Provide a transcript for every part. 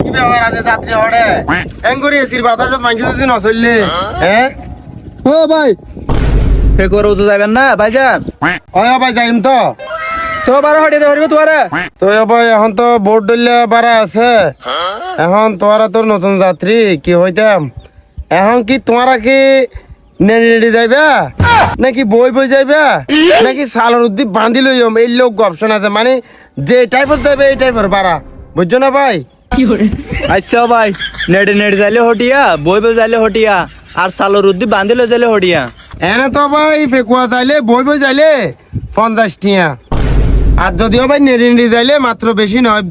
কি ব্যাপার আছে যাত্রী হড়ে এঙ্গুরি এসির বাতাসত মাইনছে যদি নচললে হ্যাঁ ও ভাই ফে করে তো যাবেন না ভাইজান ওই ভাই যাইম তো তো বারো হটিয়ে ধরবে তোরা তো ভাই এখন তো বোর্ড ডলে বাড়া আছে এখন তোরা তোর নতুন যাত্রী কি হইতাম এখন কি তোমরা কি নেড়ে নেড়ে যাইবা নাকি বই বই যাইবা নাকি সালার উদ্দীপ বান্ধি লইম এই লোক অপশন আছে মানে যে টাইপের যাবে এই টাইপের বাড়া বুঝছো না ভাই আচ্ছা ভাই নেড়ে নেড়ে যাইলে হটিয়া বই বই যাইলে হটিয়া আর সালোর উদ্দি বান্ধিলে যাইলে হটিয়া এনে তো ভাই ফেকুয়া যাইলে বই বই যাইলে 50 টিয়া আর যদিও ভাই নেড়ে নেড়ে যাইলে মাত্র বেশি নয়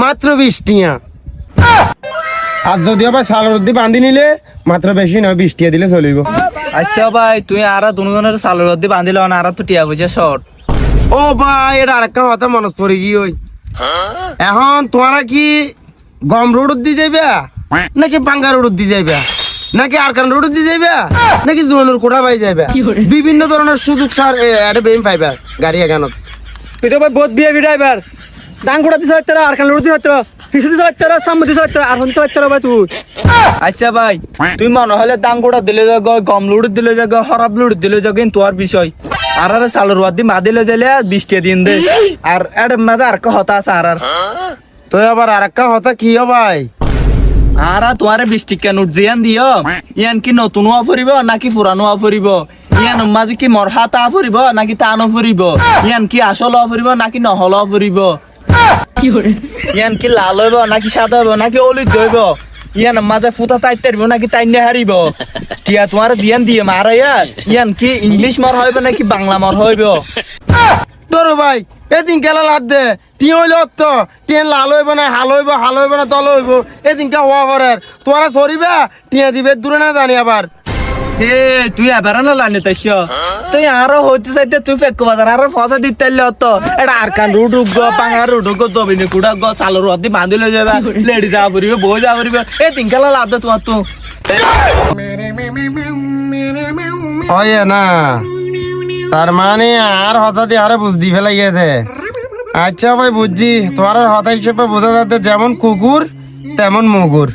মাত্র 20 টিয়া আর যদিও ভাই সালার উদ্দি বান্ধি নিলে মাত্র বেশি নয় 20 টিয়া দিলে চলিব আচ্ছা ভাই তুই আর দুজনের সালোর উদ্দি বান্ধিলে আর তো টিয়া বুঝে শর্ট ও ভাই এটা আরেকটা কথা মনে পড়ে গিয়ে ওই এখন তোমরা কি গম রোড দিয়ে যাইবা নাকি বাঙ্গা রোড দিয়ে যাইবা নাকি আরকান রোড দিয়ে যাইবা নাকি জোয়ানুর কোটা বাই যাইবা বিভিন্ন ধরনের সুযোগ সার এটা বেম পাইবা গাড়ি এখানত তুই তো ভাই বহুত বিয়ে ড্রাইভার দান কোটা দিছ তোরা আর কান লড় দিছ তোরা ফিসে দিছ তোরা সামনে দিছ তোরা আর হন তোরা ভাই তুই আচ্ছা ভাই তুই মনে হলে দান কোটা দিলে যা গম লড় দিলে যা হরাব লড় দিলে যা কিন্তু তোর বিষয় আর আর সালোর ওয়াদি মা দিলে যাইলে 20 টা দিন দে আর এড মাঝে আর কা হতা আছে আর তো আবার আরেকটা কথা কি ভাই আর তোমারে 20 টিকা নোট জিয়ান দিও ইয়ান কি নতুন হওয়া ফুরিব নাকি পুরানো হওয়া ফুরিব ইয়ান মাঝে কি মরহা তা ফুরিব নাকি তানো ফুরিব ইয়ান কি আসল হওয়া ফুরিব নাকি নহল হওয়া ফুরিব ইয়ান কি লাল হইব নাকি সাদা হইব নাকি অলিদ হইব ইয়ান মাঝে ফুটা তাইতে হারিব নাকি তাইনে হারিব টিয়া তোমার জিয়ান দিয়ে মারাইয়া ইয়ান কি ইংলিশ মর হইব নাকি বাংলা মর হইব ধরো ভাই এদিন কেলা লাদ দে টিয়া হইলে অত টিয়া লাল হইব না হাল হইব না তল হইব এদিন কে হওয়া করার তোরা সরিবা টিয়া দিবে দূরে না জানি আবার এ তুই এবার না লানি তাইছ তুই আরো হইতে চাইতে তুই ফেক বাজার আর ফসা দিতে অত এটা আর কান রুট গো পাঙ্গার রুট গো জবিনি কুড়া গো চালর অতি বাঁধিলে যাবে লেডি যা ফুরিবে বউ যা ফুরিবে এ তিনকালা লাদ দে তোমার তো হয় না তার মানে আর হঠাৎ আরে বুঝদি ফেলাই গেছে আচ্ছা ভাই বুঝছি তোমার হঠাৎ হিসেবে বোঝা যাচ্ছে যেমন কুকুর তেমন মুগুর